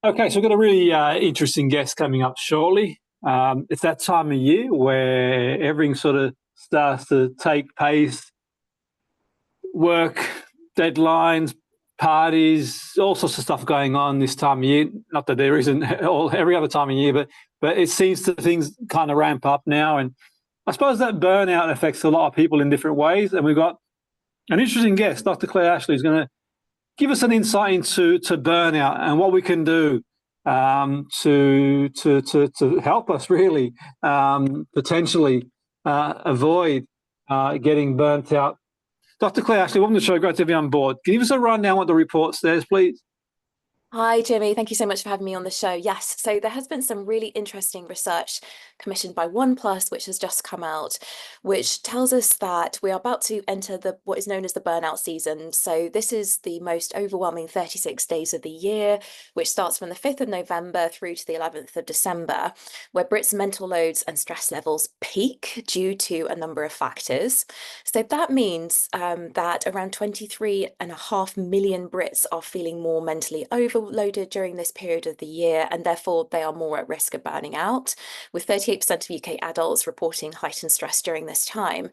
Okay, so we've got a really interesting guest coming up shortly. It's that time of year where everything sort of starts to take pace, work, deadlines, parties, all sorts of stuff going on this time of year. Not that there isn't every other time of year, but it seems to things kind of ramp up now. And I suppose that burnout affects a lot of people in different ways. And we've got an interesting guest, Dr. Claire Ashley, is going to give us an insight into burnout and what we can do to help us really potentially avoid getting burnt out. Dr. Claire Ashley, welcome to the show. Great to be on board. Can you give us a rundown what the report says, please? Hi, Jimmy. Thank you so much for having me on the show. Yes, so there has been some really interesting research commissioned by OnePlus, which has just come out, which tells us that we are about to enter what is known as the burnout season. So this is the most overwhelming 36 days of the year, which starts from the 5th of November through to the 11th of December, where Brits' mental loads and stress levels peak due to a number of factors. So that means that around 23.5 million Brits are feeling more mentally overloaded during this period of the year, and therefore they are more at risk of burning out, with 38% of UK adults reporting heightened stress during this time.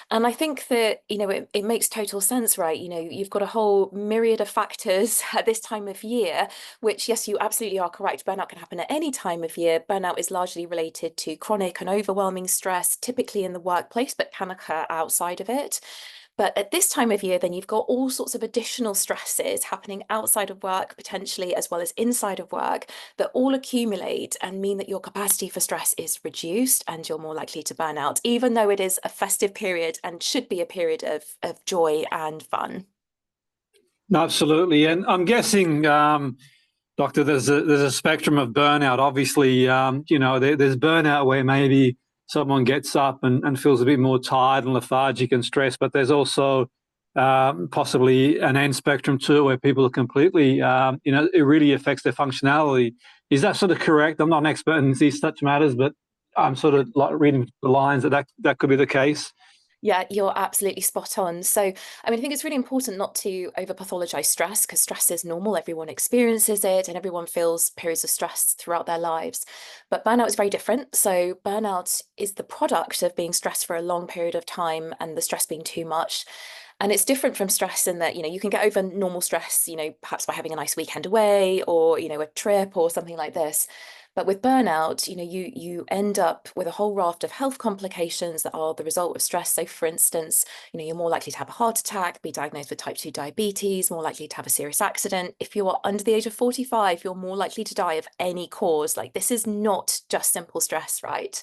And I think that, it makes total sense, right? You've got a whole myriad of factors at this time of year, which, yes, you absolutely are correct. Burnout can happen at any time of year. Burnout is largely related to chronic and overwhelming stress, typically in the workplace, but can occur outside of it. But at this time of year, then you've got all sorts of additional stresses happening outside of work, potentially, as well as inside of work, that all accumulate and mean that your capacity for stress is reduced and you're more likely to burn out, even though it is a festive period and should be a period of joy and fun. Absolutely. And I'm guessing, Doctor, there's a spectrum of burnout. Obviously, there's burnout where maybe someone gets up and feels a bit more tired and lethargic and stressed, but there's also possibly an end spectrum too, where people are completely, it really affects their functionality. Is that sort of correct? I'm not an expert in these such matters, but I'm sort of like reading the lines that could be the case. Yeah, you're absolutely spot on. So, I think it's really important not to over pathologize stress, because stress is normal. Everyone experiences it and everyone feels periods of stress throughout their lives. But burnout is very different. So, burnout is the product of being stressed for a long period of time and the stress being too much. And it's different from stress in that, you can get over normal stress, perhaps by having a nice weekend away or, a trip or something like this. But with burnout, you end up with a whole raft of health complications that are the result of stress. So for instance, you're more likely to have a heart attack, be diagnosed with type 2 diabetes, more likely to have a serious accident. If you are under the age of 45, you're more likely to die of any cause. Like, this is not just simple stress, right?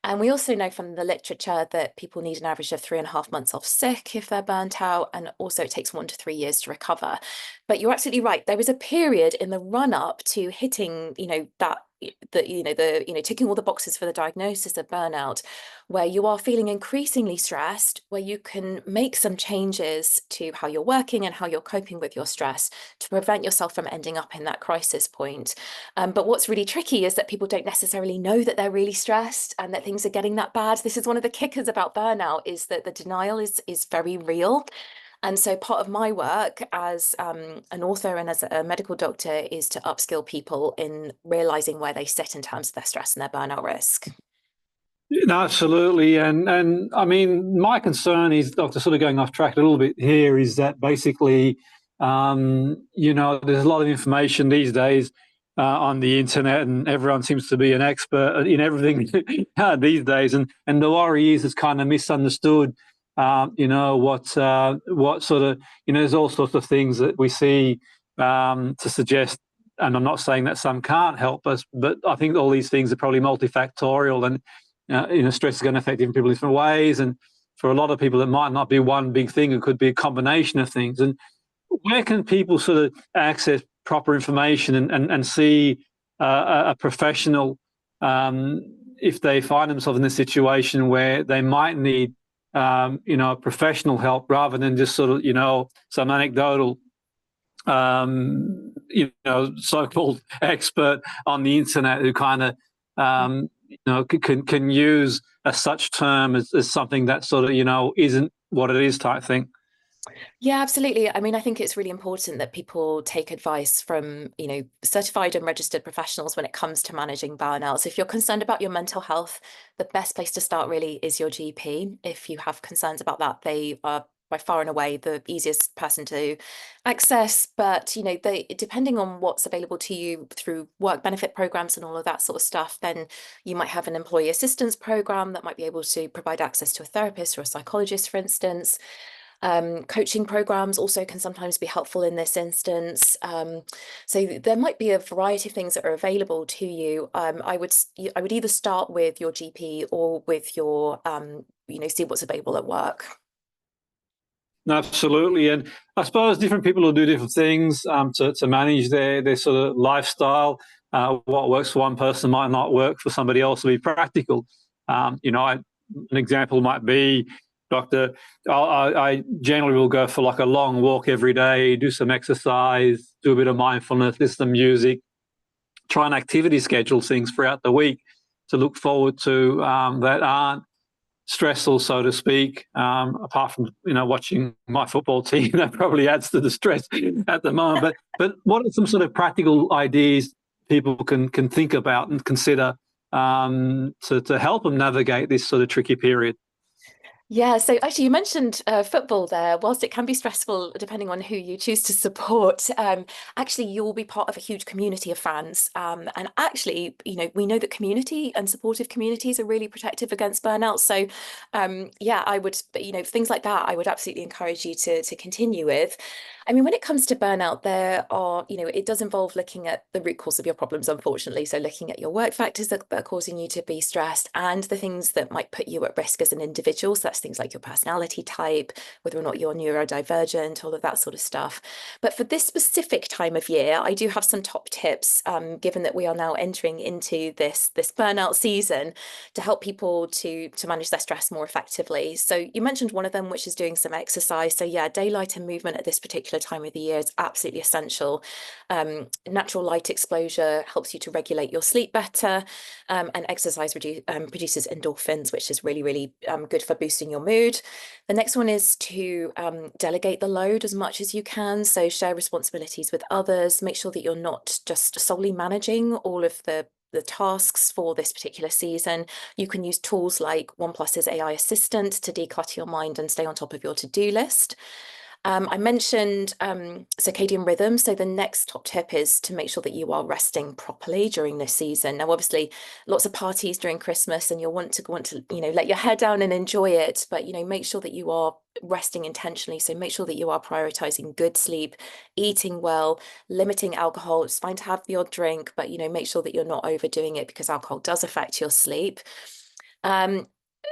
And we also know from the literature that people need an average of 3.5 months off sick if they're burnt out, and also it takes 1 to 3 years to recover. But you're absolutely right. There was a period in the run up to hitting, ticking all the boxes for the diagnosis of burnout, where you are feeling increasingly stressed, where you can make some changes to how you're working and how you're coping with your stress to prevent yourself from ending up in that crisis point. But what's really tricky is that people don't necessarily know that they're really stressed and that things are getting that bad. This is one of the kickers about burnout, is that the denial is very real. And so part of my work as an author and as a medical doctor is to upskill people in realizing where they sit in terms of their stress and their burnout risk. No, absolutely. And I mean, my concern is, Doctor, sort of going off track a little bit here, is that basically, there's a lot of information these days on the internet, and everyone seems to be an expert in everything these days. And the worry is it's kind of misunderstood. What sort of, there's all sorts of things that we see to suggest, and I'm not saying that some can't help us, but I think all these things are probably multifactorial, and stress is going to affect different people in different ways. And for a lot of people, it might not be one big thing. It could be a combination of things. And where can people sort of access proper information and see a professional if they find themselves in a situation where they might need, professional help, rather than just sort of, some anecdotal, so-called expert on the internet who kind of, can use a such term as something that sort of, isn't what it is, type thing? Yeah, absolutely. I mean, I think it's really important that people take advice from, certified and registered professionals when it comes to managing burnout. So if you're concerned about your mental health, the best place to start really is your GP. If you have concerns about that, they are by far and away the easiest person to access. But, they depending on what's available to you through work benefit programs and all of that sort of stuff, then you might have an employee assistance program that might be able to provide access to a therapist or a psychologist, for instance. Coaching programs also can sometimes be helpful in this instance. So there might be a variety of things that are available to you. I would either start with your GP or with your see what's available at work. Absolutely. And I suppose different people will do different things to manage their sort of lifestyle. What works for one person might not work for somebody else to be practical. An example might be, Doctor, I generally will go for like a long walk every day, do some exercise, do a bit of mindfulness, listen to music, try and activity schedule things throughout the week to look forward to that aren't stressful, so to speak. Apart from watching my football team, that probably adds to the stress at the moment. But what are some sort of practical ideas people can think about and consider to help them navigate this sort of tricky period? Yeah, so actually, you mentioned football there. Whilst it can be stressful depending on who you choose to support, actually, you'll be part of a huge community of fans. And actually, we know that community and supportive communities are really protective against burnout. So, yeah, I would, things like that, I would absolutely encourage you to continue with. I mean, when it comes to burnout, there are, it does involve looking at the root cause of your problems, unfortunately. So looking at your work factors that are causing you to be stressed and the things that might put you at risk as an individual. So that's things like your personality type, whether or not you're neurodivergent, all of that sort of stuff. But for this specific time of year, I do have some top tips, given that we are now entering into this burnout season, to help people to manage their stress more effectively. So you mentioned one of them, which is doing some exercise. So yeah, daylight and movement at this particular time of the year is absolutely essential. Natural light exposure helps you to regulate your sleep better, and exercise produces endorphins, which is really, really good for boosting your mood. The next one is to delegate the load as much as you can. So share responsibilities with others. Make sure that you're not just solely managing all of the tasks for this particular season. You can use tools like OnePlus's AI Assistant to declutter your mind and stay on top of your to-do list. I mentioned circadian rhythm. So the next top tip is to make sure that you are resting properly during this season. Now, obviously, lots of parties during Christmas, and you'll want to let your hair down and enjoy it. But make sure that you are resting intentionally. So make sure that you are prioritizing good sleep, eating well, limiting alcohol. It's fine to have the odd drink, but make sure that you're not overdoing it because alcohol does affect your sleep.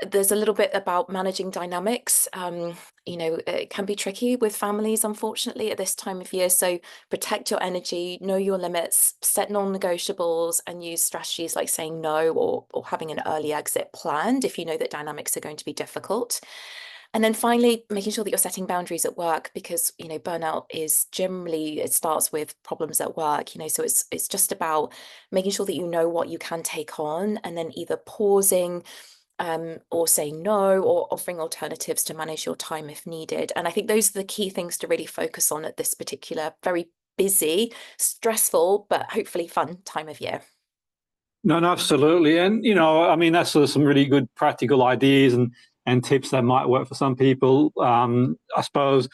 There's a little bit about managing dynamics. It can be tricky with families, unfortunately, at this time of year. So protect your energy, know your limits, set non-negotiables, and use strategies like saying no or having an early exit planned if you know that dynamics are going to be difficult. And then finally, making sure that you're setting boundaries at work, because burnout is generally, it starts with problems at work. So it's just about making sure that you know what you can take on, and then either pausing, or saying no, or offering alternatives to manage your time if needed. And I think those are the key things to really focus on at this particular very busy, stressful, but hopefully fun time of year. No, absolutely. And, I mean, that's sort of some really good practical ideas and tips that might work for some people. I suppose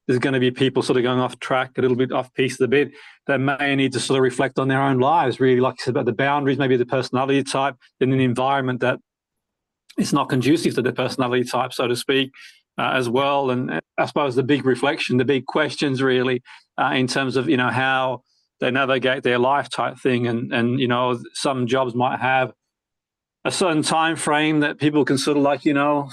there's going to be people sort of going off track, a little bit off piece a bit, that may need to sort of reflect on their own lives, really, like you said, about the boundaries, maybe the personality type, in an environment that it's not conducive to their personality type, so to speak, as well. And I suppose the big reflection, the big questions really, in terms of, how they navigate their life type thing. And some jobs might have a certain time frame that people can sort of like,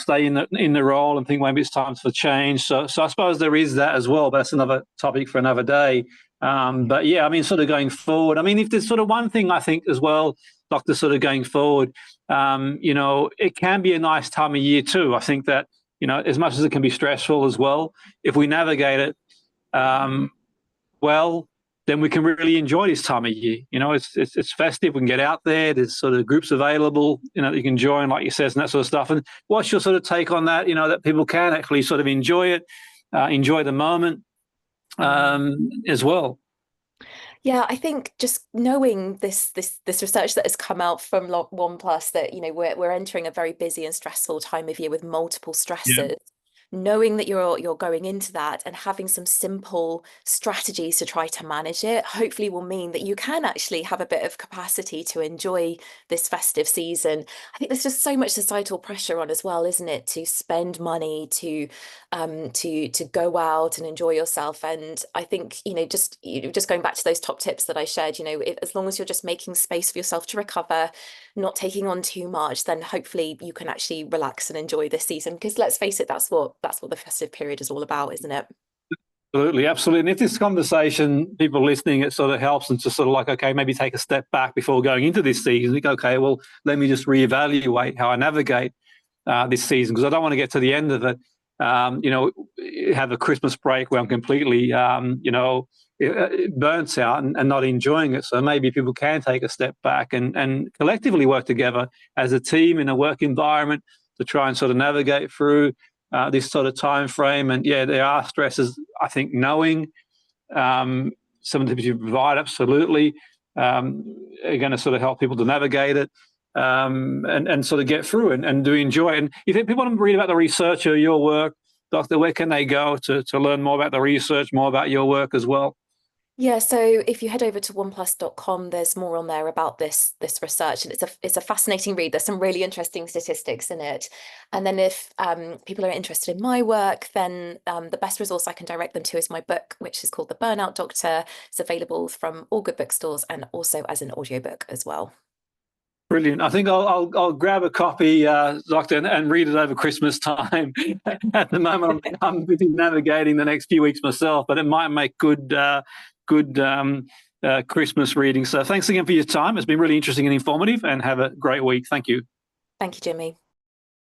stay in the role and think maybe it's time for change. So I suppose there is that as well, but that's another topic for another day. But yeah, I mean, sort of going forward, I mean, if there's sort of one thing I think as well, Doctor, sort of going forward, it can be a nice time of year too. I think that, as much as it can be stressful as well, if we navigate it well, then we can really enjoy this time of year. It's festive. We can get out there. There's sort of groups available, you can join, like you said, and that sort of stuff. And what's your sort of take on that, that people can actually sort of enjoy it, enjoy the moment as well. Yeah, I think just knowing this research that has come out from OnePlus that, you know, we're entering a very busy and stressful time of year with multiple Yeah. stresses. Knowing that you're going into that and having some simple strategies to try to manage it, hopefully will mean that you can actually have a bit of capacity to enjoy this festive season. I think there's just so much societal pressure on as well, isn't it, to spend money, to go out and enjoy yourself. And I think, just going back to those top tips that I shared, as long as you're just making space for yourself to recover, not taking on too much, then hopefully you can actually relax and enjoy this season. Because let's face it, that's what the festive period is all about, isn't it? Absolutely, absolutely. And if this conversation, people listening, it sort of helps them to sort of like, okay, maybe take a step back before going into this season. Think, okay, well, let me just reevaluate how I navigate this season, because I don't want to get to the end of it, have a Christmas break where I'm completely, burnt out and not enjoying it. So maybe people can take a step back and collectively work together as a team in a work environment to try and sort of navigate through this sort of time frame. And yeah, there are stresses. I think knowing some of the tips you provide absolutely are going to sort of help people to navigate it and sort of get through and do enjoy it. And if people want to read about the research or your work, Doctor, where can they go to learn more about the research, more about your work as well? Yeah, so if you head over to oneplus.com, there's more on there about this research, and it's a fascinating read. There's some really interesting statistics in it. And then if people are interested in my work, then the best resource I can direct them to is my book, which is called The Burnout Doctor. It's available from all good bookstores and also as an audiobook as well. Brilliant. I think I'll grab a copy, Doctor, and read it over Christmas time. At the moment, I'm busy navigating the next few weeks myself, but it might make good Christmas reading. So thanks again for your time. It's been really interesting and informative, and have a great week. Thank you. Thank you, Jimmy.